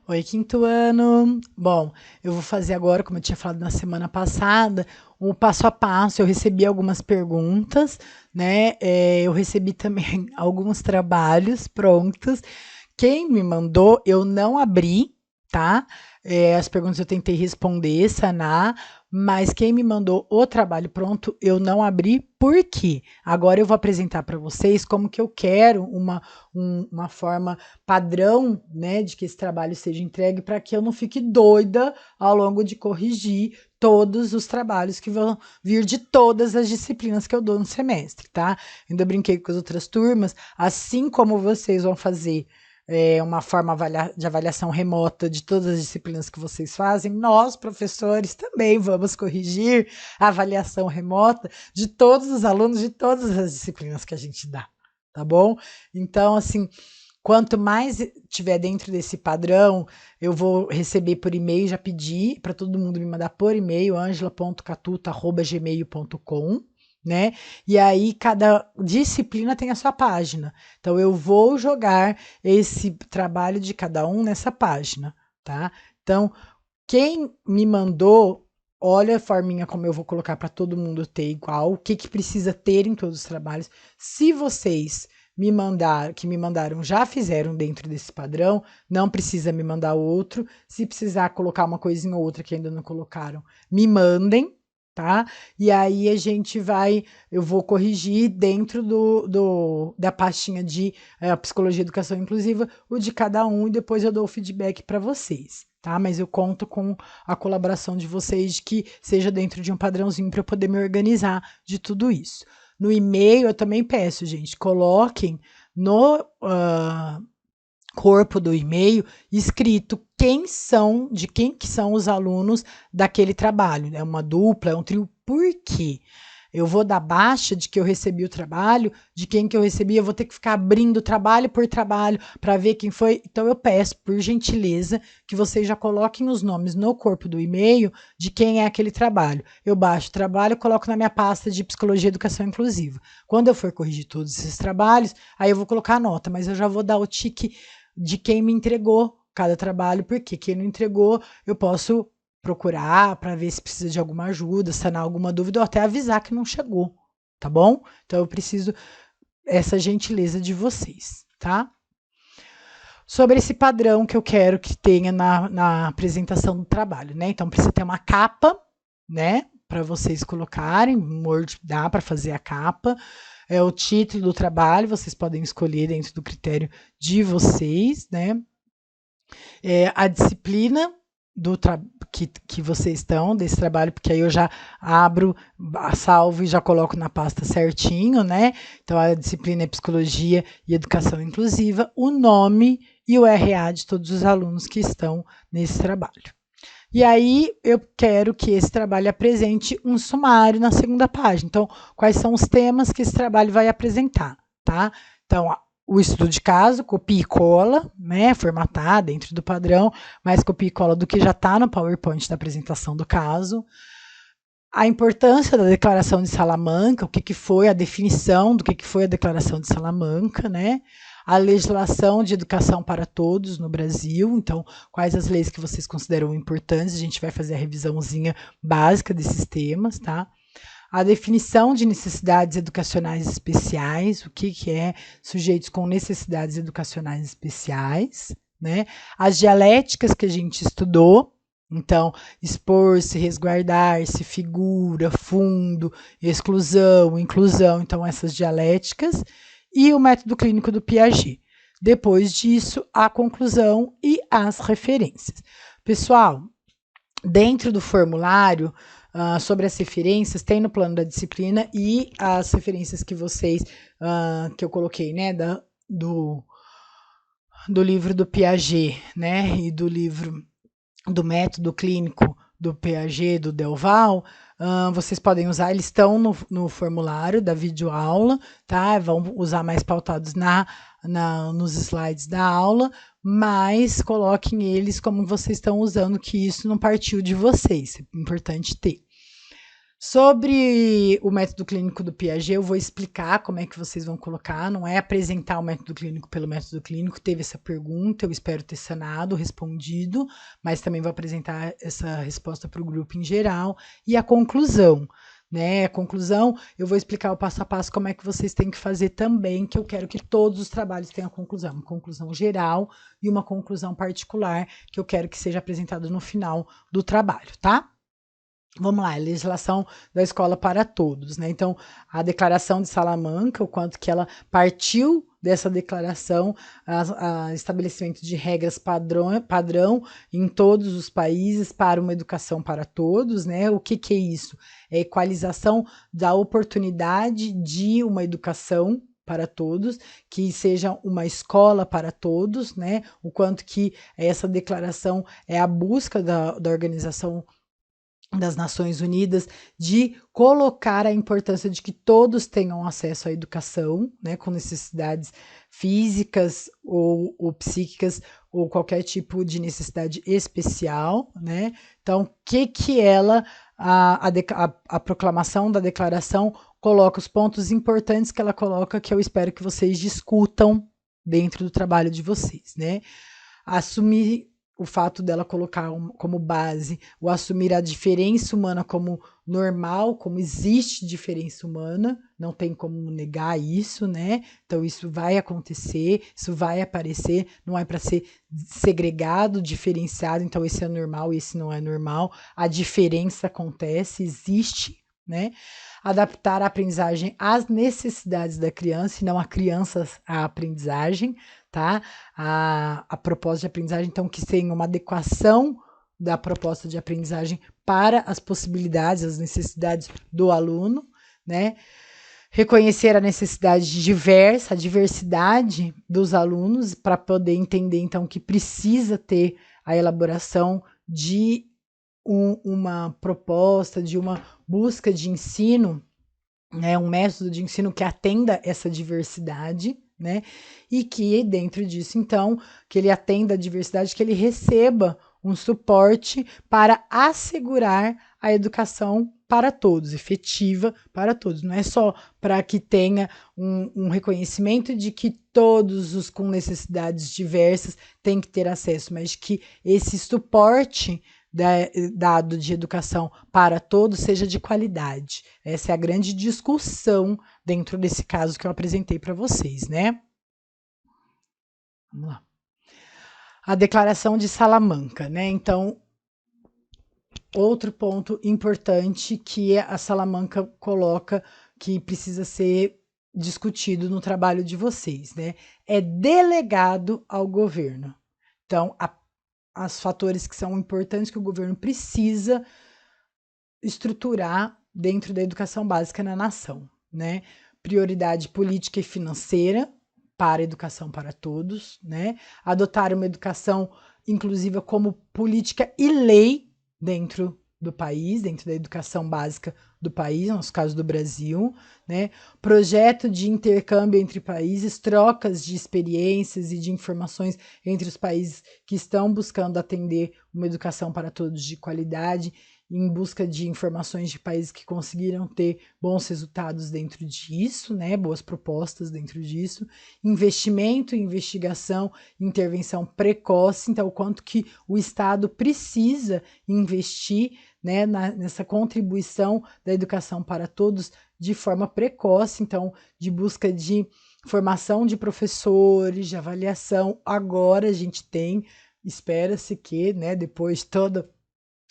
Oi, quinto ano. Bom, eu vou fazer agora, como eu tinha falado na semana passada, o passo a passo. Eu recebi algumas perguntas, né? Eu recebi também alguns trabalhos prontos. Quem me mandou, eu não abri, tá? As perguntas eu tentei responder, sanar, mas quem me mandou o trabalho pronto, eu não abri. Por quê? Agora eu vou apresentar para vocês como que eu quero uma forma padrão, né, de que esse trabalho seja entregue para que eu não fique doida ao longo de corrigir todos os trabalhos que vão vir de todas as disciplinas que eu dou no semestre, tá? Ainda brinquei com as outras turmas, assim como vocês vão fazer uma forma de avaliação remota de todas as disciplinas que vocês fazem, nós, professores, também vamos corrigir a avaliação remota de todos os alunos de todas as disciplinas que a gente dá, tá bom? Então, assim, quanto mais tiver dentro desse padrão, eu vou receber por e-mail, já pedi para todo mundo me mandar por e-mail, angela.catuta@gmail.com, né? E aí cada disciplina tem a sua página. Então eu vou jogar esse trabalho de cada um nessa página, tá? Então, quem me mandou, olha a forminha como eu vou colocar para todo mundo ter igual, o que que precisa ter em todos os trabalhos. Se vocês que me mandaram já fizeram dentro desse padrão, não precisa me mandar outro. Se precisar colocar uma coisinha ou outra que ainda não colocaram, me mandem, tá? E aí eu vou corrigir dentro da pastinha de psicologia e educação inclusiva, o de cada um, e depois eu dou o feedback para vocês, tá? Mas eu conto com a colaboração de vocês, de que seja dentro de um padrãozinho para eu poder me organizar de tudo isso. No e-mail, eu também peço, gente, coloquem no corpo do e-mail escrito de quem que são os alunos daquele trabalho. É uma dupla, é um trio, por quê? Eu vou dar baixa de que eu recebi o trabalho, de quem que eu recebi, eu vou ter que ficar abrindo trabalho por trabalho para ver quem foi. Então eu peço, por gentileza, que vocês já coloquem os nomes no corpo do e-mail de quem é aquele trabalho. Eu baixo o trabalho e coloco na minha pasta de psicologia e educação inclusiva. Quando eu for corrigir todos esses trabalhos, aí eu vou colocar a nota, mas eu já vou dar o tique de quem me entregou cada trabalho, porque quem não entregou, eu posso procurar para ver se precisa de alguma ajuda, sanar alguma dúvida ou até avisar que não chegou, tá bom? Então eu preciso essa gentileza de vocês, tá? Sobre esse padrão que eu quero que tenha na apresentação do trabalho, né? Então precisa ter uma capa, né? Para vocês colocarem, Word dá para fazer a capa. O título do trabalho, vocês podem escolher dentro do critério de vocês, né? A disciplina que vocês estão desse trabalho, porque aí eu já abro, salvo e já coloco na pasta certinho, né? Então a disciplina é psicologia e educação inclusiva, o nome e o RA de todos os alunos que estão nesse trabalho. E aí eu quero que esse trabalho apresente um sumário na segunda página. Então, quais são os temas que esse trabalho vai apresentar, tá? Então, o estudo de caso, copia e cola, né? Formatar dentro do padrão, mais copia e cola do que já está no PowerPoint da apresentação do caso. A importância da Declaração de Salamanca, o que, que foi a definição do que foi a Declaração de Salamanca, né? A legislação de educação para todos no Brasil, então, quais as leis que vocês consideram importantes, a gente vai fazer a revisãozinha básica desses temas, tá? A definição de necessidades educacionais especiais, o que, que é sujeitos com necessidades educacionais especiais, né? As dialéticas que a gente estudou, então, expor-se, resguardar-se, figura, fundo, exclusão, inclusão, então essas dialéticas, e o método clínico do Piaget. Depois disso, a conclusão e as referências. Pessoal, dentro do formulário, sobre as referências, tem no plano da disciplina e as referências que vocês, que eu coloquei, né, do livro do Piaget, né, e do livro do método clínico do Piaget, do Delval, vocês podem usar, eles estão no formulário da videoaula, tá? Vão usar mais pautados nos slides da aula, mas coloquem eles como vocês estão usando, que isso não partiu de vocês, é importante ter. Sobre o método clínico do Piaget, eu vou explicar como é que vocês vão colocar, não é apresentar o método clínico pelo método clínico. Teve essa pergunta, eu espero ter sanado, respondido, mas também vou apresentar essa resposta para o grupo em geral. E a conclusão, né? A conclusão, eu vou explicar o passo a passo como é que vocês têm que fazer também, que eu quero que todos os trabalhos tenham conclusão. Uma conclusão geral e uma conclusão particular, que eu quero que seja apresentado no final do trabalho, tá? Vamos lá, legislação da escola para todos, né? Então, a Declaração de Salamanca, o quanto que ela partiu dessa declaração, a estabelecimento de regras padrão em todos os países para uma educação para todos, né? O que é isso? É a equalização da oportunidade de uma educação para todos, que seja uma escola para todos, né? O quanto que essa declaração é a busca da Organização das Nações Unidas de colocar a importância de que todos tenham acesso à educação, né, com necessidades físicas ou psíquicas ou qualquer tipo de necessidade especial, né? Então, o que ela, a proclamação da declaração coloca os pontos importantes que ela coloca, que eu espero que vocês discutam dentro do trabalho de vocês, né? Assumir o fato dela colocar como base o assumir a diferença humana como normal, como existe diferença humana, não tem como negar isso, né? Então isso vai acontecer, isso vai aparecer, não é para ser segregado, diferenciado, então esse é normal, esse não é normal. A diferença acontece, existe, né? Adaptar a aprendizagem às necessidades da criança e não a crianças à aprendizagem, tá? A proposta de aprendizagem, então, que tenha uma adequação da proposta de aprendizagem para as possibilidades, as necessidades do aluno, né? Reconhecer a necessidade diversa, a diversidade dos alunos, para poder entender, então, que precisa ter a elaboração de uma proposta, de uma busca de ensino, né, um método de ensino que atenda essa diversidade, né, e que dentro disso, então, que ele atenda a diversidade, que ele receba um suporte para assegurar a educação para todos, efetiva para todos. Não é só para que tenha um reconhecimento de que todos os com necessidades diversas têm que ter acesso, mas que esse suporte dado de educação para todos seja de qualidade. Essa é a grande discussão dentro desse caso que eu apresentei para vocês, né? Vamos lá. A Declaração de Salamanca, né? Então, outro ponto importante que a Salamanca coloca que precisa ser discutido no trabalho de vocês, né? É delegado ao governo. Então, os fatores que são importantes que o governo precisa estruturar dentro da educação básica na nação, né? Prioridade política e financeira para a educação para todos, né? Adotar uma educação inclusiva como política e lei dentro do país, dentro da educação básica do país, no nosso caso do Brasil, né? Projeto de intercâmbio entre países, trocas de experiências e de informações entre os países que estão buscando atender uma educação para todos de qualidade, em busca de informações de países que conseguiram ter bons resultados dentro disso, né? Boas propostas dentro disso. Investimento, investigação, intervenção precoce, então o quanto que o Estado precisa investir, né, nessa contribuição da educação para todos de forma precoce, então de busca de formação de professores, de avaliação. Agora a gente tem, espera-se que, né, depois toda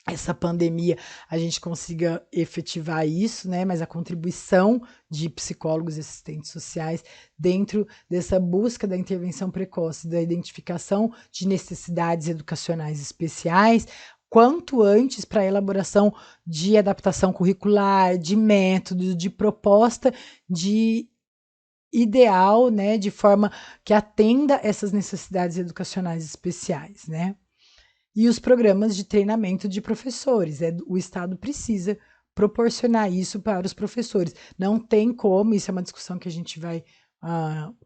essa pandemia a gente consiga efetivar isso, né? Mas a contribuição de psicólogos e assistentes sociais dentro dessa busca da intervenção precoce, da identificação de necessidades educacionais especiais, quanto antes para a elaboração de adaptação curricular, de método, de proposta, de ideal, né? De forma que atenda essas necessidades educacionais especiais, né? E os programas de treinamento de professores. O Estado precisa proporcionar isso para os professores. Não tem como, isso é uma discussão que a gente vai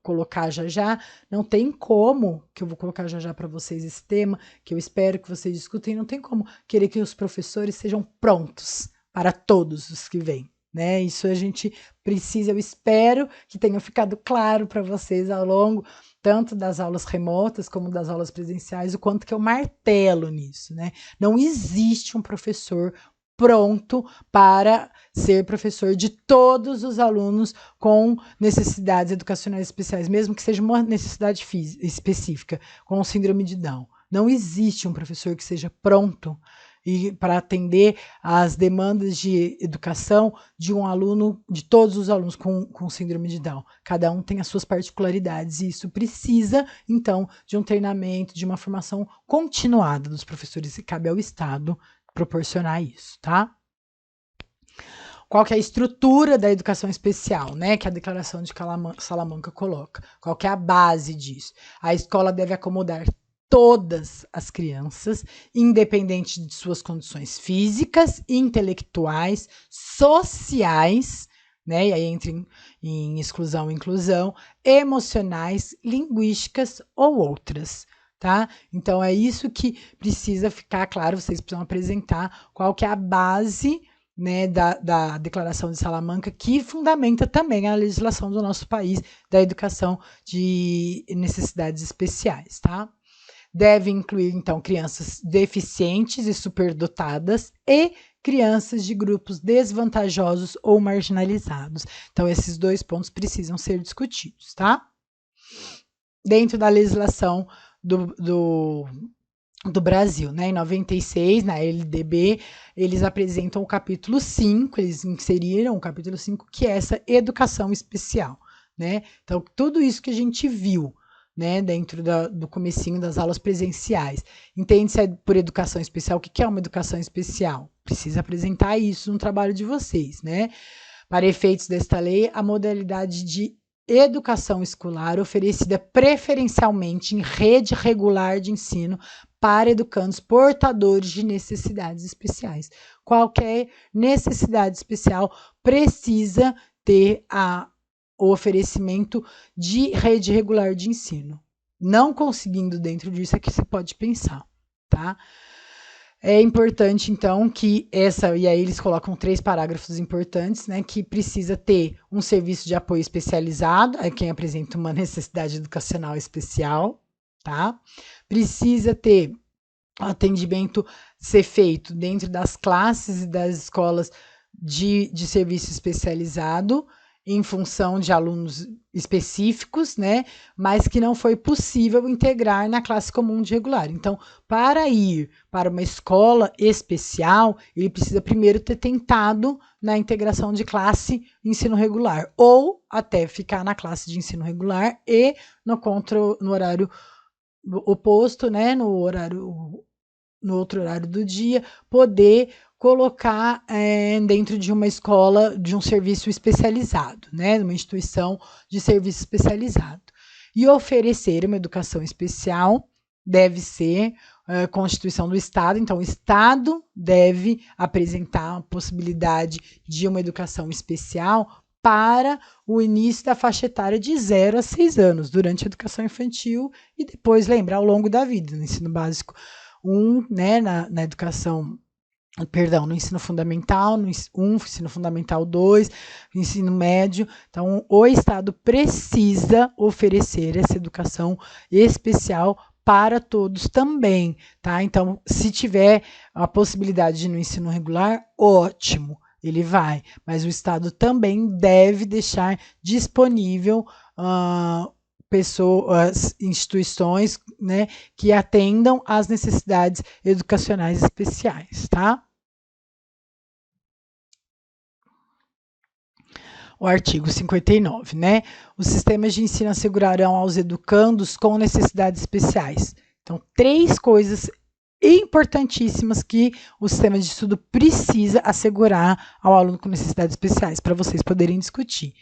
colocar já já, não tem como, que eu vou colocar já já para vocês esse tema, que eu espero que vocês discutem, não tem como querer que os professores sejam prontos para todos os que vêm, né? Isso a gente precisa, eu espero que tenha ficado claro para vocês ao longo tanto das aulas remotas como das aulas presenciais, o quanto que eu martelo nisso, né? Não existe um professor pronto para ser professor de todos os alunos com necessidades educacionais especiais, mesmo que seja uma necessidade específica, com síndrome de Down. Não existe um professor que seja pronto para atender às demandas de educação de um aluno, de todos os alunos com síndrome de Down. Cada um tem as suas particularidades e isso precisa, então, de um treinamento, de uma formação continuada dos professores, e cabe ao Estado proporcionar isso, tá? Qual que é a estrutura da educação especial, né? Que a Declaração de Salamanca coloca. Qual que é a base disso? A escola deve acomodar todas as crianças, independente de suas condições físicas, intelectuais, sociais, né? E aí entra em exclusão, inclusão, emocionais, linguísticas ou outras. Tá? Então é isso que precisa ficar claro, vocês precisam apresentar qual que é a base, né, da Declaração de Salamanca, que fundamenta também a legislação do nosso país da educação de necessidades especiais, tá? Deve incluir, então, crianças deficientes e superdotadas e crianças de grupos desvantajosos ou marginalizados. Então, esses dois pontos precisam ser discutidos, tá? Dentro da legislação do Brasil, né? Em 96, na LDB, eles apresentam o capítulo 5, eles inseriram o capítulo 5, que é essa educação especial, né? Então, tudo isso que a gente viu, né, dentro do comecinho das aulas presenciais. Entende-se por educação especial? O que é uma educação especial? Precisa apresentar isso no trabalho de vocês, né? Para efeitos desta lei, a modalidade de educação escolar oferecida preferencialmente em rede regular de ensino para educandos portadores de necessidades especiais. Qualquer necessidade especial precisa ter o oferecimento de rede regular de ensino. Não conseguindo dentro disso é que se pode pensar, tá? É importante, então, que e aí eles colocam 3 parágrafos importantes, né, que precisa ter um serviço de apoio especializado, é quem apresenta uma necessidade educacional especial, tá? Precisa ter atendimento ser feito dentro das classes e das escolas de serviço especializado, em função de alunos específicos, né, mas que não foi possível integrar na classe comum de regular. Então, para ir para uma escola especial, ele precisa primeiro ter tentado na integração de classe ensino regular, ou até ficar na classe de ensino regular e no horário oposto, né, no outro horário do dia, poder colocar dentro de uma escola, de um serviço especializado, né, uma instituição de serviço especializado. E oferecer uma educação especial deve ser Constituição do Estado, então o Estado deve apresentar a possibilidade de uma educação especial para o início da faixa etária de 0 a 6 anos, durante a educação infantil e depois lembrar ao longo da vida, no ensino básico 1, né, na educação, perdão, no ensino fundamental, no ensino fundamental 2, ensino médio. Então, o Estado precisa oferecer essa educação especial para todos também, tá? Então, se tiver a possibilidade de ir no ensino regular, ótimo, ele vai. Mas o Estado também deve deixar disponível pessoas, instituições, né, que atendam às necessidades educacionais especiais, tá? O artigo 59, né? Os sistemas de ensino assegurarão aos educandos com necessidades especiais. Então, 3 coisas importantíssimas que o sistema de estudo precisa assegurar ao aluno com necessidades especiais, para vocês poderem discutir.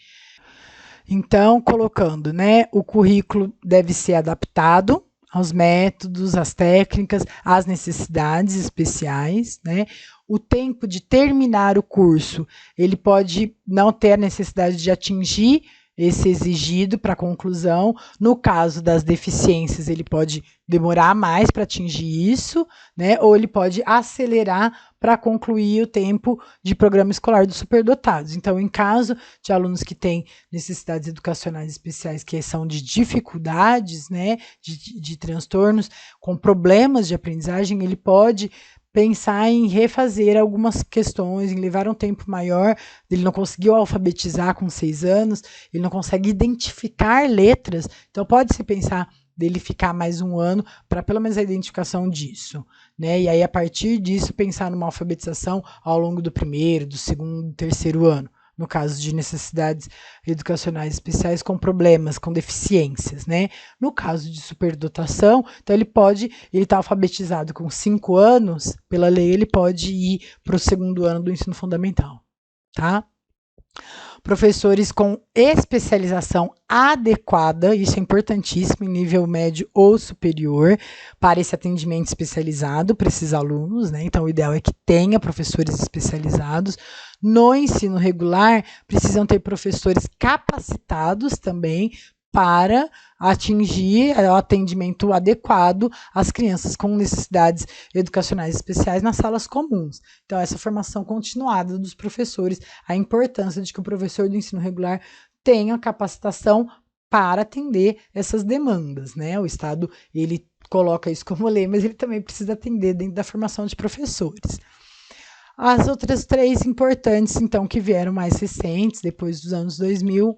Então, colocando, né, o currículo deve ser adaptado aos métodos, às técnicas, às necessidades especiais, né? O tempo de terminar o curso, ele pode não ter a necessidade de atingir esse exigido para a conclusão. No caso das deficiências, ele pode demorar mais para atingir isso, né? Ou ele pode acelerar para concluir o tempo de programa escolar dos superdotados. Então, em caso de alunos que têm necessidades educacionais especiais, que são de dificuldades, né, de transtornos, com problemas de aprendizagem, ele pode pensar em refazer algumas questões, em levar um tempo maior. Ele não conseguiu alfabetizar com 6 anos, ele não consegue identificar letras, então pode-se pensar dele ficar mais um ano para pelo menos a identificação disso, né? E aí, a partir disso, pensar numa alfabetização ao longo do primeiro, do segundo, terceiro ano, no caso de necessidades educacionais especiais com problemas, com deficiências, né? No caso de superdotação, então ele está alfabetizado com 5 anos, pela lei ele pode ir para o segundo ano do ensino fundamental, tá? Professores com especialização adequada, isso é importantíssimo, em nível médio ou superior, para esse atendimento especializado para esses alunos, né? Então, o ideal é que tenha professores especializados. No ensino regular, precisam ter professores capacitados também para atingir o atendimento adequado às crianças com necessidades educacionais especiais nas salas comuns. Então, essa formação continuada dos professores, a importância de que o professor do ensino regular tenha capacitação para atender essas demandas, né? O Estado, ele coloca isso como lei, mas ele também precisa atender dentro da formação de professores. As outras 3 importantes, então, que vieram mais recentes, depois dos anos 2000,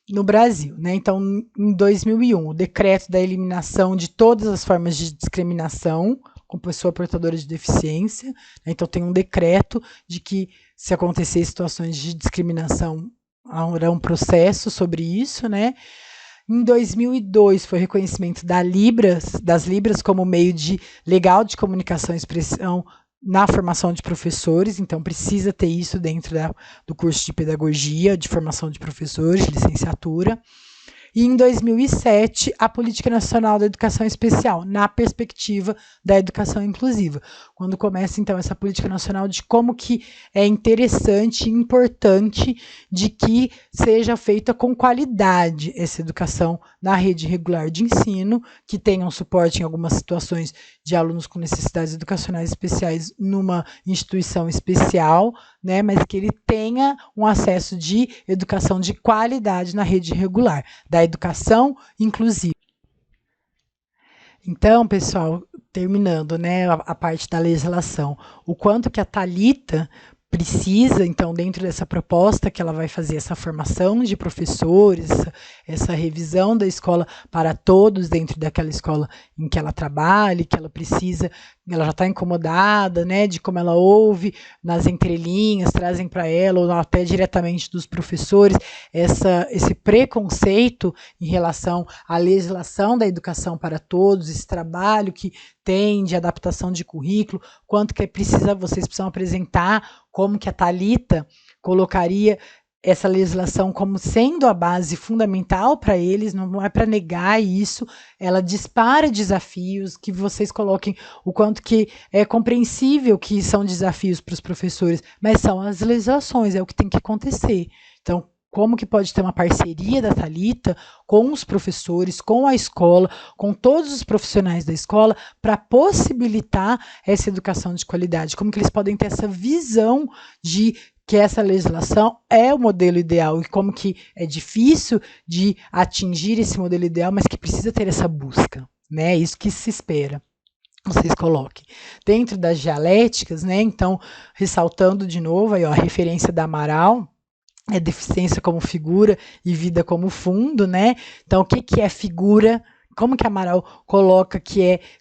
no Brasil, né? Então, em 2001, o decreto da eliminação de todas as formas de discriminação com pessoa portadora de deficiência, né? Então tem um decreto de que, se acontecer situações de discriminação, haverá um processo sobre isso, né? Em 2002, foi o reconhecimento das Libras como meio legal de comunicação e expressão na formação de professores, então precisa ter isso dentro do curso de pedagogia, de formação de professores, de licenciatura. E em 2007, a Política Nacional da Educação Especial, na perspectiva da educação inclusiva, quando começa, então, essa política nacional de como que é interessante e importante de que seja feita com qualidade essa educação na rede regular de ensino, que tenha um suporte em algumas situações de alunos com necessidades educacionais especiais numa instituição especial, né, mas que ele tenha um acesso de educação de qualidade na rede regular, da educação inclusiva. Então, pessoal, terminando, né, a parte da legislação, o quanto que a Thalita precisa, então, dentro dessa proposta que ela vai fazer essa formação de professores, essa revisão da escola para todos dentro daquela escola em que ela trabalha, que ela precisa, ela já está incomodada, né, de como ela ouve nas entrelinhas, trazem para ela, ou até diretamente dos professores, esse preconceito em relação à legislação da educação para todos, esse trabalho que tem de adaptação de currículo, quanto que vocês precisam apresentar, como que a Thalita colocaria essa legislação como sendo a base fundamental para eles, não é para negar isso, ela dispara desafios, que vocês coloquem o quanto que é compreensível que são desafios para os professores, mas são as legislações, é o que tem que acontecer. Então, como que pode ter uma parceria da Thalita com os professores, com a escola, com todos os profissionais da escola, para possibilitar essa educação de qualidade? Como que eles podem ter essa visão de que essa legislação é o modelo ideal e como que é difícil de atingir esse modelo ideal, mas que precisa ter essa busca, né? É isso que se espera. Vocês coloquem. Dentro das dialéticas, né? Então, ressaltando de novo aí, ó, a referência da Amaral, é deficiência como figura e vida como fundo, né? Então, o que é figura? Como que a Amaral coloca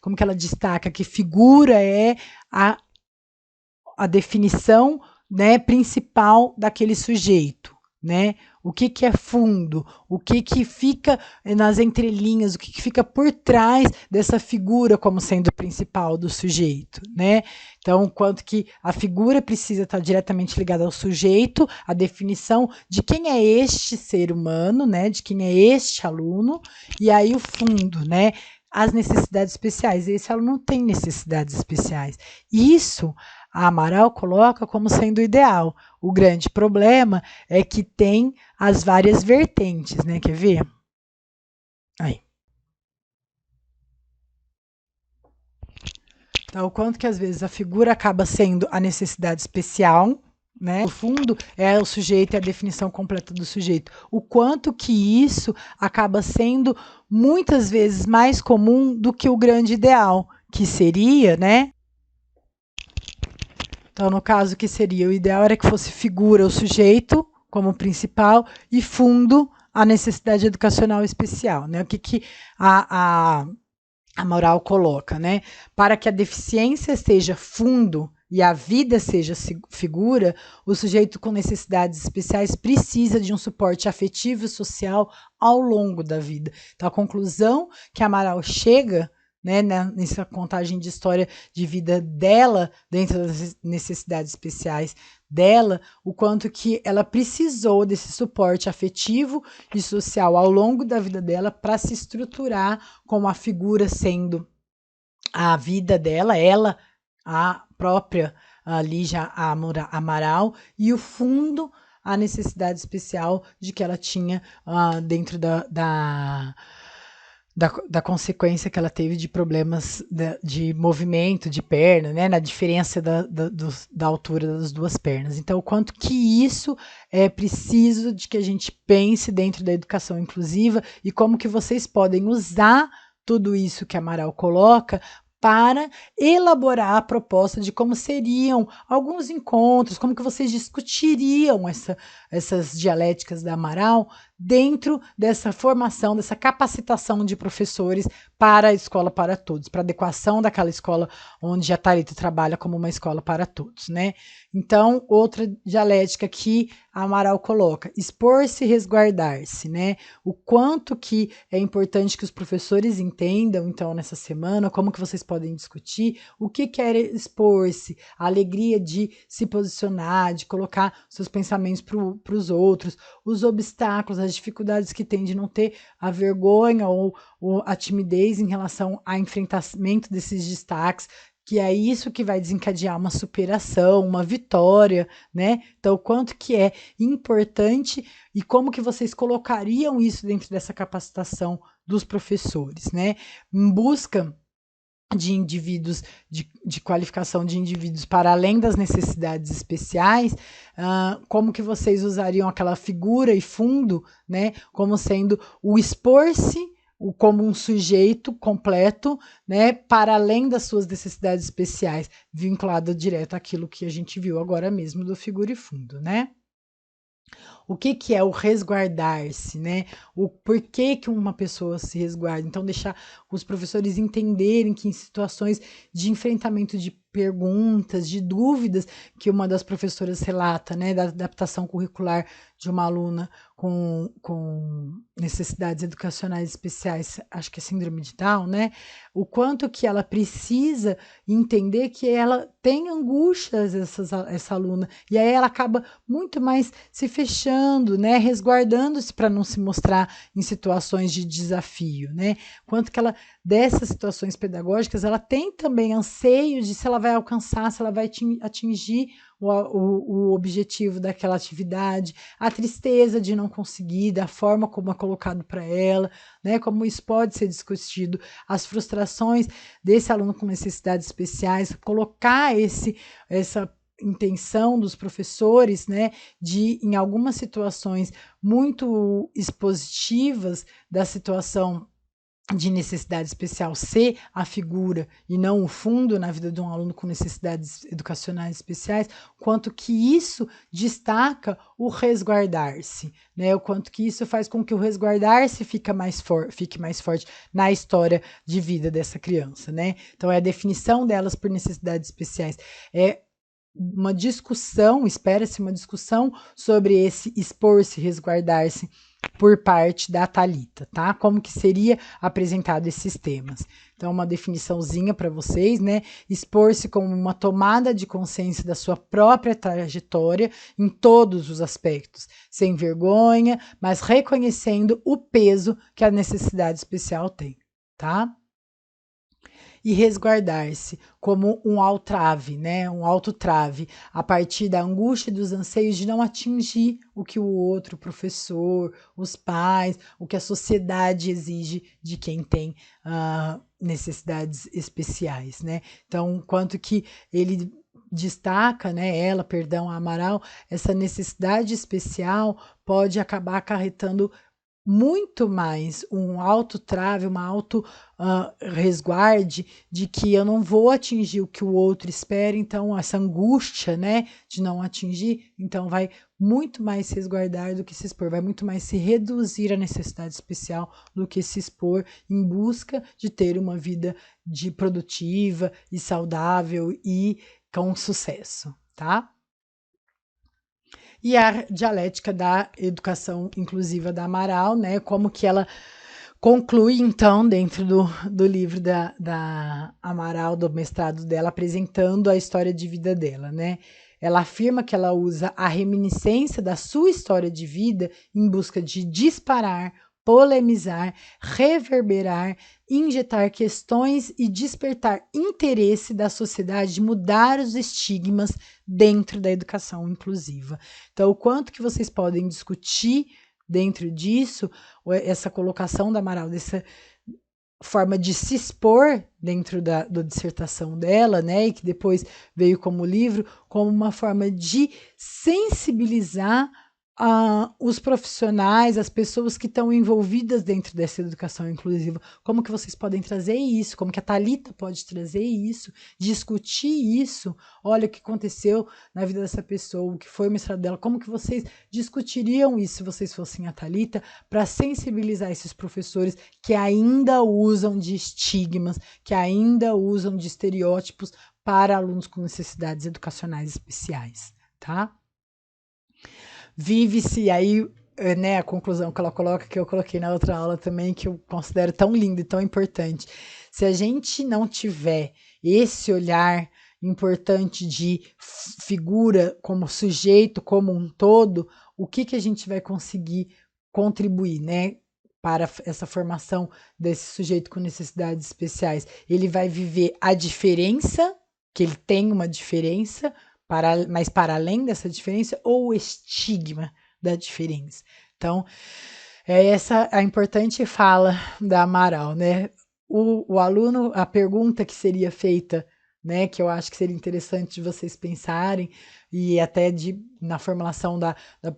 como que ela destaca que figura é a definição, né, principal daquele sujeito, né? O que é fundo, o que fica nas entrelinhas, o que fica por trás dessa figura como sendo o principal do sujeito, né? Então, quanto que a figura precisa estar diretamente ligada ao sujeito, a definição de quem é este ser humano, né? De quem é este aluno, e aí o fundo, né? as necessidades especiais. Esse aluno não tem necessidades especiais. Isso a Amaral coloca como sendo o ideal. O grande problema é que tem as várias vertentes, né? Quer ver? Aí. Então, o quanto que às vezes a figura acaba sendo a necessidade especial, né? No fundo, é o sujeito e a definição completa do sujeito. O quanto que isso acaba sendo muitas vezes mais comum do que o grande ideal, que seria, né? Então, no caso, que seria o ideal era que fosse figura o sujeito como principal e fundo a necessidade educacional especial, né? O que a moral coloca, né? Para que a deficiência seja fundo e a vida seja figura, o sujeito com necessidades especiais precisa de um suporte afetivo e social ao longo da vida. Então, a conclusão que a Amaral chega, né, nessa contagem de história de vida dela, dentro das necessidades especiais dela, o quanto que ela precisou desse suporte afetivo e social ao longo da vida dela para se estruturar como a figura sendo a vida dela, ela, a própria Lígia Amaral, e o fundo, a necessidade especial de que ela tinha dentro da consequência que ela teve de problemas de movimento de perna, né, na diferença da altura das duas pernas. Então, o quanto que isso é preciso de que a gente pense dentro da educação inclusiva e como que vocês podem usar tudo isso que a Amaral coloca para elaborar a proposta de como seriam alguns encontros, como que vocês discutiriam essas dialéticas da Amaral dentro dessa formação, dessa capacitação de professores para a escola para todos, para a adequação daquela escola onde a Thalita trabalha como uma escola para todos, né? Então, outra dialética que a Amaral coloca, expor-se e resguardar-se, né? O quanto que é importante que os professores entendam, então, nessa semana, como que vocês podem discutir, o que quer expor-se, a alegria de se posicionar, de colocar seus pensamentos para os outros, os obstáculos, as dificuldades que tem de não ter a vergonha ou a timidez em relação ao enfrentamento desses destaques, que é isso que vai desencadear uma superação, uma vitória, né? Então, o quanto que é importante e como que vocês colocariam isso dentro dessa capacitação dos professores, né? Em busca de indivíduos, de qualificação de indivíduos para além das necessidades especiais, como que vocês usariam aquela figura e fundo, né, como sendo o expor-se como um sujeito completo, né, para além das suas necessidades especiais, vinculado direto àquilo que a gente viu agora mesmo do figura e fundo, né? O que é o resguardar-se, né? O porquê que uma pessoa se resguarda. Então, deixar os professores entenderem que em situações de enfrentamento de perguntas, de dúvidas, que uma das professoras relata, né, da adaptação curricular de uma aluna com necessidades educacionais especiais, acho que é síndrome de Down, né? O quanto que ela precisa entender que ela tem angústias, essa aluna, e aí ela acaba muito mais se fechando, né, resguardando-se para não se mostrar em situações de desafio, né? Quanto que ela, dessas situações pedagógicas, ela tem também anseio de se ela vai alcançar, se ela vai atingir o objetivo daquela atividade, a tristeza de não conseguir, da forma como é colocado para ela, né? Como isso pode ser discutido, as frustrações desse aluno com necessidades especiais, colocar essa intenção dos professores, né, de, em algumas situações muito expositivas da situação de necessidade especial ser a figura e não o fundo na vida de um aluno com necessidades educacionais especiais, quanto que isso destaca o resguardar-se, né? O quanto que isso faz com que o resguardar-se fique mais forte na história de vida dessa criança, né? Então, é a definição delas por necessidades especiais. É uma discussão, espera-se uma discussão sobre esse expor-se, resguardar-se por parte da Thalita, tá? Como que seria apresentado esses temas. Então, uma definiçãozinha para vocês, né? Expor-se como uma tomada de consciência da sua própria trajetória em todos os aspectos, sem vergonha, mas reconhecendo o peso que a necessidade especial tem, tá? e resguardar-se como um altrave, né? Um autotrave, a partir da angústia e dos anseios de não atingir o que o outro, o professor, os pais, o que a sociedade exige de quem tem necessidades especiais, né? Então, quanto que ele destaca, né, ela, perdão, a Amaral, essa necessidade especial pode acabar acarretando muito mais um autotrave, uma auto resguarde de que eu não vou atingir o que o outro espera, então essa angústia, né, de não atingir, então vai muito mais se resguardar do que se expor, vai muito mais se reduzir a necessidade especial do que se expor em busca de ter uma vida produtiva e saudável e com sucesso, tá? E a dialética da educação inclusiva da Amaral, né? Como que ela conclui, então, dentro do livro da Amaral, do mestrado dela, apresentando a história de vida dela, né? Ela afirma que ela usa a reminiscência da sua história de vida em busca de disparar, polemizar, reverberar, injetar questões e despertar interesse da sociedade de mudar os estigmas dentro da educação inclusiva. Então, o quanto que vocês podem discutir dentro disso, essa colocação da Amaral, dessa forma de se expor dentro da dissertação dela, né, e que depois veio como livro, como uma forma de sensibilizar os profissionais, as pessoas que estão envolvidas dentro dessa educação inclusiva. Como que vocês podem trazer isso? Como que a Thalita pode trazer isso? Discutir isso? Olha o que aconteceu na vida dessa pessoa, o que foi o mestrado dela. Como que vocês discutiriam isso se vocês fossem a Thalita para sensibilizar esses professores que ainda usam de estigmas, que ainda usam de estereótipos para alunos com necessidades educacionais especiais, tá? Vive-se aí, né, a conclusão que ela coloca, que eu coloquei na outra aula também, que eu considero tão lindo e tão importante. Se a gente não tiver esse olhar importante de figura como sujeito, como um todo, o que a gente vai conseguir contribuir, né, para essa formação desse sujeito com necessidades especiais? Ele vai viver a diferença, que ele tem uma diferença, mas para além dessa diferença, ou o estigma da diferença. Então, é essa a importante fala da Amaral, né? O aluno, a pergunta que seria feita, né, que eu acho que seria interessante de vocês pensarem, e até na formulação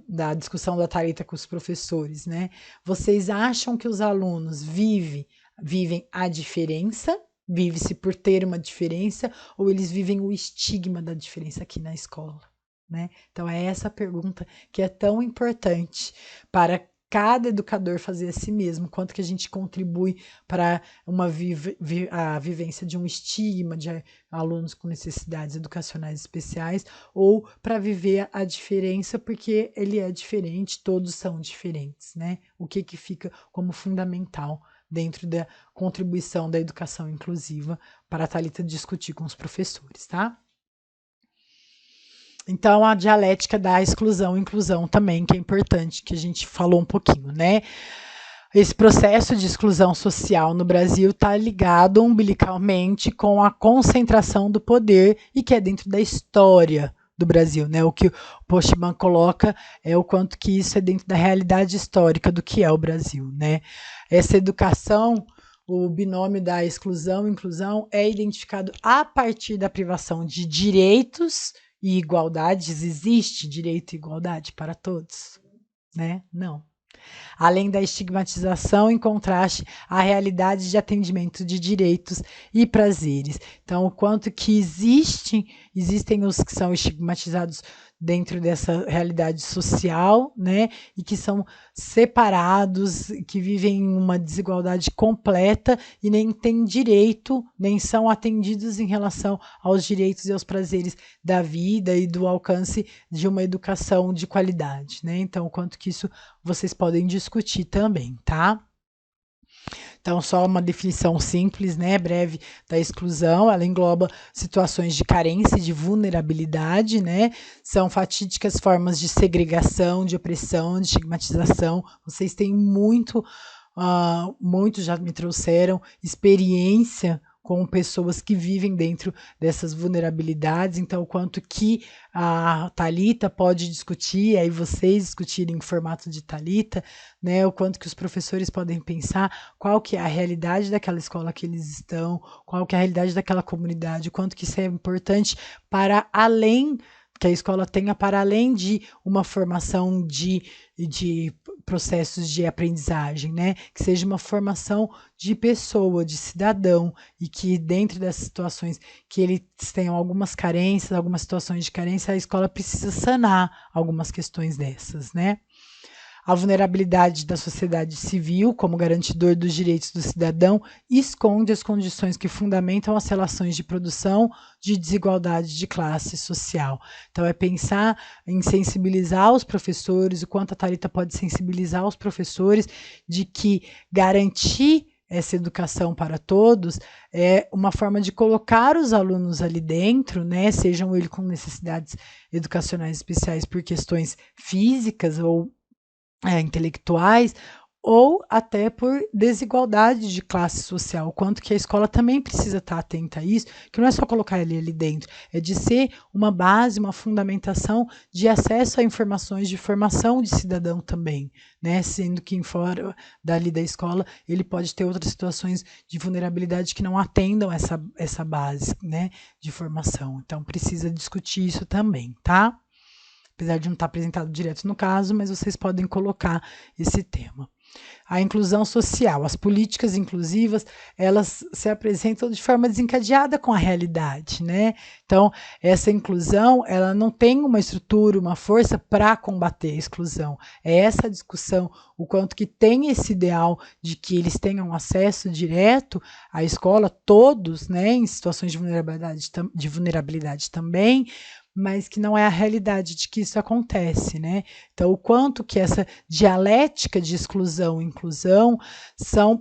da discussão da Thalita com os professores, né? Vocês acham que os alunos vivem a diferença? Vive-se por ter uma diferença, ou eles vivem o estigma da diferença aqui na escola, né? Então é essa pergunta que é tão importante para cada educador fazer a si mesmo, quanto que a gente contribui para a vivência de um estigma de alunos com necessidades educacionais especiais, ou para viver a diferença, porque ele é diferente, todos são diferentes, né? O que fica como fundamental dentro da contribuição da educação inclusiva para a Thalita discutir com os professores, tá? Então, a dialética da exclusão e inclusão também, que é importante, que a gente falou um pouquinho, né? Esse processo de exclusão social no Brasil está ligado umbilicalmente com a concentração do poder e que é dentro da história do Brasil, né? O que o Postman coloca é o quanto que isso é dentro da realidade histórica do que é o Brasil, né? Essa educação, o binômio da exclusão e inclusão é identificado a partir da privação de direitos e igualdades. Existe direito e igualdade para todos, né? Não. Além da estigmatização em contraste à realidade de atendimento de direitos e prazeres. Então, o quanto que existem os que são estigmatizados dentro dessa realidade social, né, e que são separados, que vivem uma desigualdade completa e nem têm direito, nem são atendidos em relação aos direitos e aos prazeres da vida e do alcance de uma educação de qualidade, né? Então, o quanto que isso vocês podem discutir também, tá? Então, só uma definição simples, né, breve da exclusão, ela engloba situações de carência e de vulnerabilidade, né, são fatídicas formas de segregação, de opressão, de estigmatização. Vocês têm muito já me trouxeram experiência com pessoas que vivem dentro dessas vulnerabilidades. Então, o quanto que a Thalita pode discutir, aí vocês discutirem em formato de Thalita, né, o quanto que os professores podem pensar qual que é a realidade daquela escola que eles estão, qual que é a realidade daquela comunidade, o quanto que isso é importante para além que a escola tenha para além de uma formação de processos de aprendizagem, né? Que seja uma formação de pessoa, de cidadão, e que dentro dessas situações que eles tenham algumas carências, algumas situações de carência, a escola precisa sanar algumas questões dessas, né? A vulnerabilidade da sociedade civil, como garantidor dos direitos do cidadão, esconde as condições que fundamentam as relações de produção de desigualdade de classe social. Então, é pensar em sensibilizar os professores, o quanto a Thalita pode sensibilizar os professores de que garantir essa educação para todos é uma forma de colocar os alunos ali dentro, né, sejam eles com necessidades educacionais especiais por questões físicas ou intelectuais, ou até por desigualdade de classe social, o quanto que a escola também precisa estar atenta a isso, que não é só colocar ele ali dentro, é de ser uma base, uma fundamentação de acesso a informações de formação de cidadão também, né? Sendo que em fora dali da escola ele pode ter outras situações de vulnerabilidade que não atendam essa base, né, de formação. Então precisa discutir isso também, tá? Apesar de não estar apresentado direto no caso, mas vocês podem colocar esse tema. A inclusão social. As políticas inclusivas, elas se apresentam de forma desencadeada com a realidade, né? Então, essa inclusão, ela não tem uma estrutura, uma força para combater a exclusão. É essa discussão, o quanto que tem esse ideal de que eles tenham acesso direto à escola, todos, né, em situações de vulnerabilidade também, mas que não é a realidade de que isso acontece, né? Então, o quanto que essa dialética de exclusão e inclusão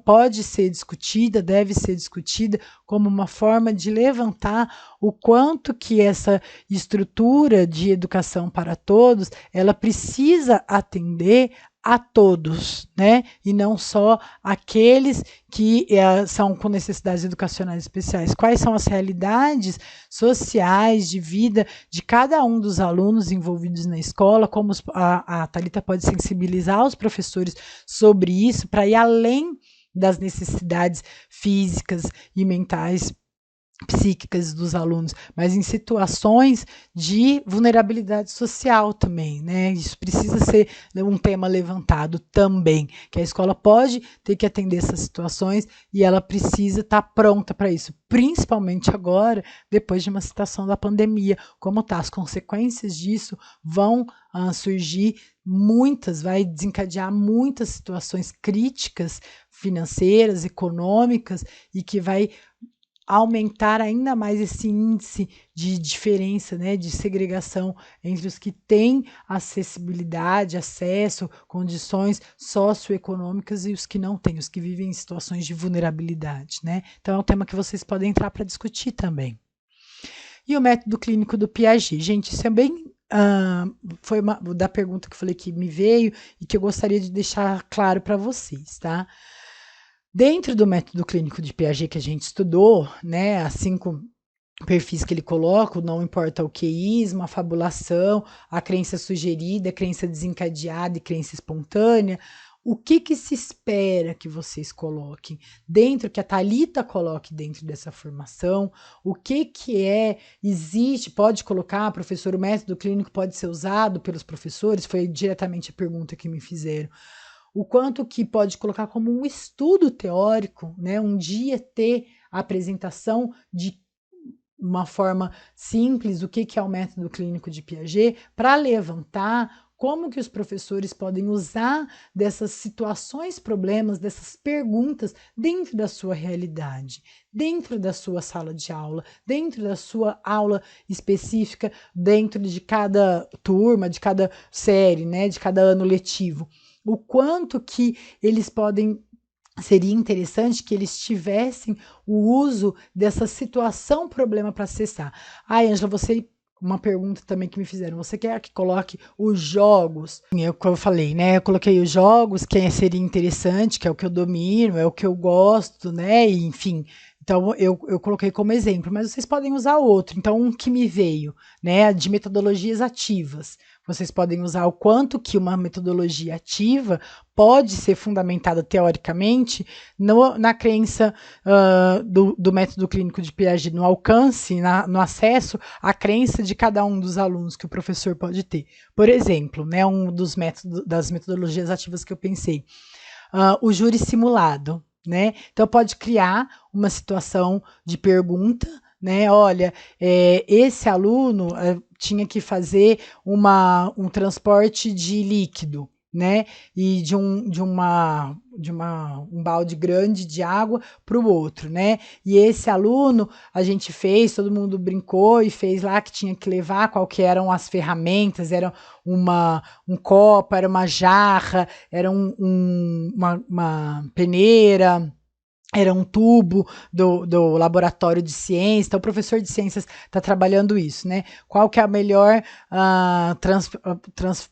pode ser discutida, deve ser discutida como uma forma de levantar o quanto que essa estrutura de educação para todos, ela precisa atender a todos, né? E não só aqueles que são com necessidades educacionais especiais. Quais são as realidades sociais de vida de cada um dos alunos envolvidos na escola, como a Thalita pode sensibilizar os professores sobre isso, para ir além das necessidades físicas e mentais, psíquicas dos alunos, mas em situações de vulnerabilidade social também, né? Isso precisa ser um tema levantado também, que a escola pode ter que atender essas situações e ela precisa estar pronta para isso, principalmente agora, depois de uma situação da pandemia, como tá, as consequências disso vão surgir muitas, vai desencadear muitas situações críticas financeiras, econômicas, e que vai aumentar ainda mais esse índice de diferença, né, de segregação entre os que têm acessibilidade, acesso, condições socioeconômicas e os que não têm, os que vivem em situações de vulnerabilidade, né? Então é um tema que vocês podem entrar para discutir também. E o método clínico do Piaget. Gente, isso é bem foi da pergunta que eu falei que me veio e que eu gostaria de deixar claro para vocês, tá? Dentro do método clínico de Piaget que a gente estudou, né, as 5 perfis que ele coloca, não importa o queísmo, a fabulação, a crença sugerida, a crença desencadeada e crença espontânea, o que se espera que vocês coloquem dentro, que a Thalita coloque dentro dessa formação, o que existe, pode colocar, professor, o método clínico pode ser usado pelos professores, foi diretamente a pergunta que me fizeram. O quanto que pode colocar como um estudo teórico, né? Um dia ter a apresentação de uma forma simples, o que é o método clínico de Piaget, para levantar como que os professores podem usar dessas situações, problemas, dessas perguntas dentro da sua realidade, dentro da sua sala de aula, dentro da sua aula específica, dentro de cada turma, de cada série, né? De cada ano letivo. O quanto que eles podem, seria interessante que eles tivessem o uso dessa situação problema para acessar. Ai, Ângela, uma pergunta também que me fizeram, você quer que coloque os jogos? Como eu falei, né, eu coloquei os jogos, que seria interessante, que é o que eu domino, é o que eu gosto, né, e, enfim. Então, eu coloquei como exemplo, mas vocês podem usar outro. Então, um que me veio, né, de metodologias ativas. Vocês podem usar o quanto que uma metodologia ativa pode ser fundamentada teoricamente na crença do método clínico de Piaget, no alcance, no acesso à crença de cada um dos alunos que o professor pode ter. Por exemplo, né, um dos métodos das metodologias ativas que eu pensei, o júri simulado. Né? Então, pode criar uma situação de pergunta, né? Olha, esse aluno tinha que fazer um transporte de líquido, né? E de um balde grande de água para o outro, né? E esse aluno, a gente fez, todo mundo brincou e fez lá que tinha que levar qual que eram as ferramentas, era um copo, era uma jarra, era uma peneira, era um tubo do laboratório de ciência. Então, o professor de ciências está trabalhando isso, né? Qual que é a melhor transporte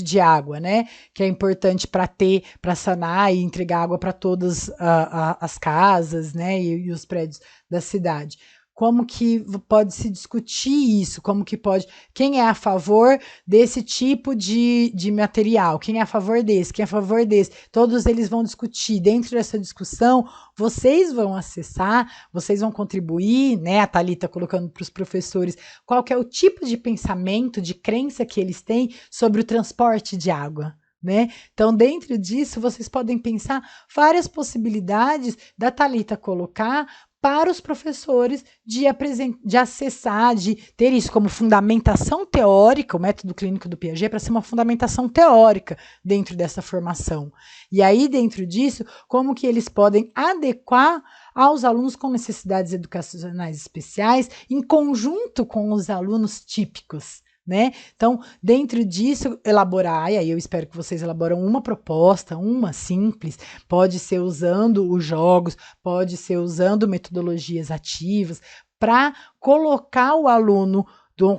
de água, né? Que é importante para sanar e entregar água para todas as casas, né? E os prédios da cidade. Como que pode se discutir isso? Como que pode... Quem é a favor desse tipo de material? Quem é a favor desse? Quem é a favor desse? Todos eles vão discutir. Dentro dessa discussão, vocês vão acessar, vocês vão contribuir, né? A Thalita colocando para os professores qual que é o tipo de pensamento, de crença que eles têm sobre o transporte de água. Né? Então, dentro disso, vocês podem pensar várias possibilidades da Thalita colocar para os professores de acessar, de ter isso como fundamentação teórica, o método clínico do Piaget, para ser uma fundamentação teórica dentro dessa formação. E aí, dentro disso, como que eles podem adequar aos alunos com necessidades educacionais especiais, em conjunto com os alunos típicos. Né? Então, dentro disso, elaborar, e aí eu espero que vocês elaboram uma proposta, uma simples, pode ser usando os jogos, pode ser usando metodologias ativas, para colocar o aluno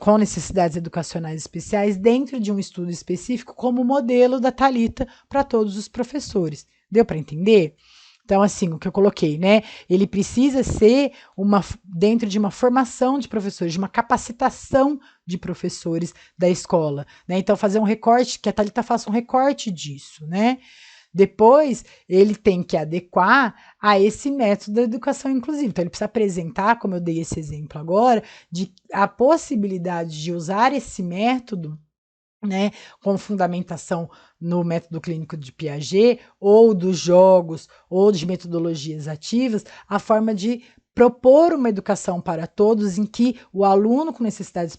com necessidades educacionais especiais dentro de um estudo específico como modelo da Thalita para todos os professores. Deu para entender? Então, assim, o que eu coloquei, né? Ele precisa ser dentro de uma formação de professores, de uma capacitação de professores da escola, né? Então, fazer um recorte, que a Thalita faça um recorte disso, né? Depois, ele tem que adequar a esse método da educação inclusiva. Então, ele precisa apresentar, como eu dei esse exemplo agora, de a possibilidade de usar esse método, né, com fundamentação no método clínico de Piaget, ou dos jogos, ou de metodologias ativas, a forma de propor uma educação para todos em que o aluno com necessidades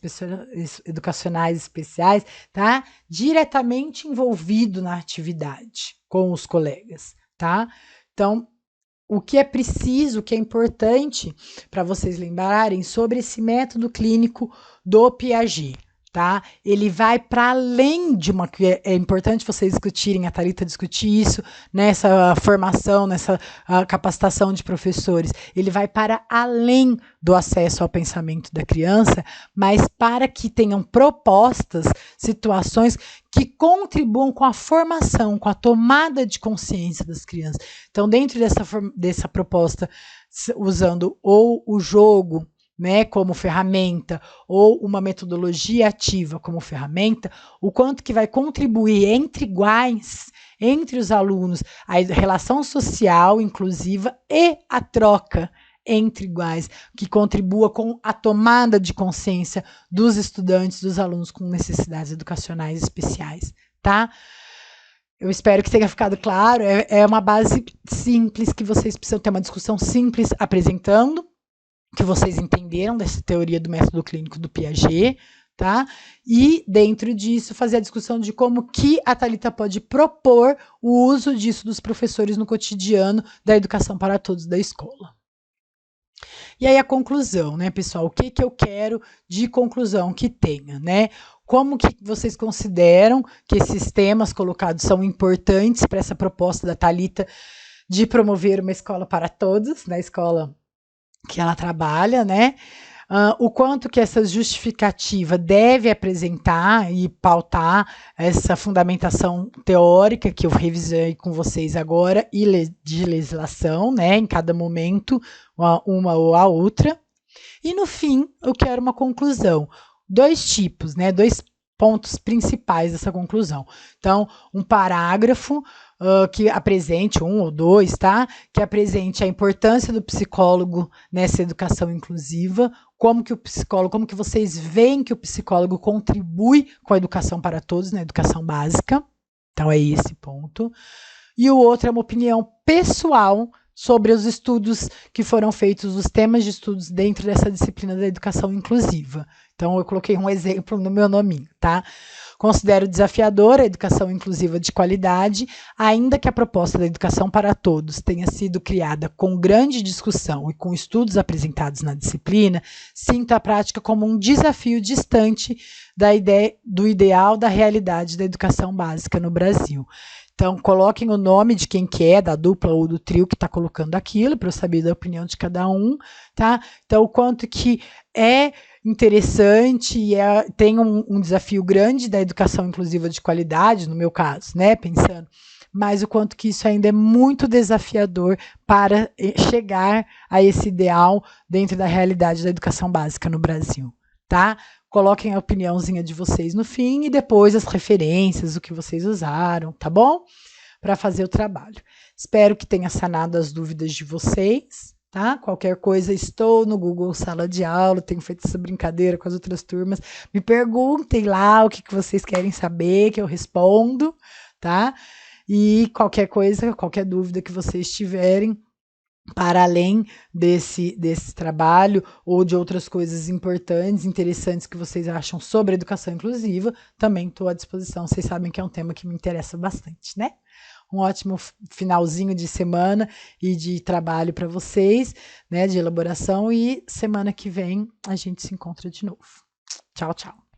educacionais especiais está diretamente envolvido na atividade com os colegas, tá? Então, o que é preciso, o que é importante para vocês lembrarem sobre esse método clínico do Piaget. Tá? Ele vai para além de uma... É importante vocês discutirem, a Thalita discutir isso nessa formação, nessa capacitação de professores. Ele vai para além do acesso ao pensamento da criança, mas para que tenham propostas, situações que contribuam com a formação, com a tomada de consciência das crianças. Então, dentro dessa proposta, usando ou o jogo, né, como ferramenta, ou uma metodologia ativa como ferramenta, o quanto que vai contribuir entre iguais, entre os alunos, a relação social inclusiva e a troca entre iguais, que contribua com a tomada de consciência dos estudantes, dos alunos com necessidades educacionais especiais, tá? Eu espero que tenha ficado claro, é uma base simples, que vocês precisam ter uma discussão simples apresentando, que vocês entenderam dessa teoria do método clínico do Piaget, tá? E, dentro disso, fazer a discussão de como que a Thalita pode propor o uso disso dos professores no cotidiano da educação para todos da escola. E aí a conclusão, né, pessoal? O que eu quero de conclusão que tenha, né? Como que vocês consideram que esses temas colocados são importantes para essa proposta da Thalita de promover uma escola para todos, na escola que ela trabalha, né? O quanto que essa justificativa deve apresentar e pautar essa fundamentação teórica que eu revisei com vocês agora e de legislação, né, em cada momento, uma ou a outra. E no fim, eu quero uma conclusão. 2 tipos, né, 2 pontos principais dessa conclusão. Então, um parágrafo que apresente, 1 ou 2, tá? Que apresente a importância do psicólogo nessa educação inclusiva, como que vocês veem que o psicólogo contribui com a educação para todos, na educação básica. Então, é esse ponto. E o outro é uma opinião pessoal sobre os estudos que foram feitos, os temas de estudos dentro dessa disciplina da educação inclusiva. Então, eu coloquei um exemplo no meu nominho, tá? Considero desafiadora a educação inclusiva de qualidade, ainda que a proposta da educação para todos tenha sido criada com grande discussão e com estudos apresentados na disciplina, sinto a prática como um desafio distante do ideal da realidade da educação básica no Brasil. Então, coloquem o nome de quem que é, da dupla ou do trio que está colocando aquilo, para eu saber da opinião de cada um, tá? Então, o quanto que é interessante e tem um desafio grande da educação inclusiva de qualidade, no meu caso, né? Pensando, mas o quanto que isso ainda é muito desafiador para chegar a esse ideal dentro da realidade da educação básica no Brasil, tá? Coloquem a opiniãozinha de vocês no fim e depois as referências, o que vocês usaram, tá bom? Para fazer o trabalho. Espero que tenha sanado as dúvidas de vocês, tá? Qualquer coisa, estou no Google Sala de Aula, tenho feito essa brincadeira com as outras turmas. Me perguntem lá o que vocês querem saber, que eu respondo, tá? E qualquer coisa, qualquer dúvida que vocês tiverem, para além desse trabalho ou de outras coisas importantes, interessantes que vocês acham sobre a educação inclusiva, também estou à disposição. Vocês sabem que é um tema que me interessa bastante, né? Um ótimo finalzinho de semana e de trabalho para vocês, né? De elaboração, e semana que vem a gente se encontra de novo. Tchau, tchau.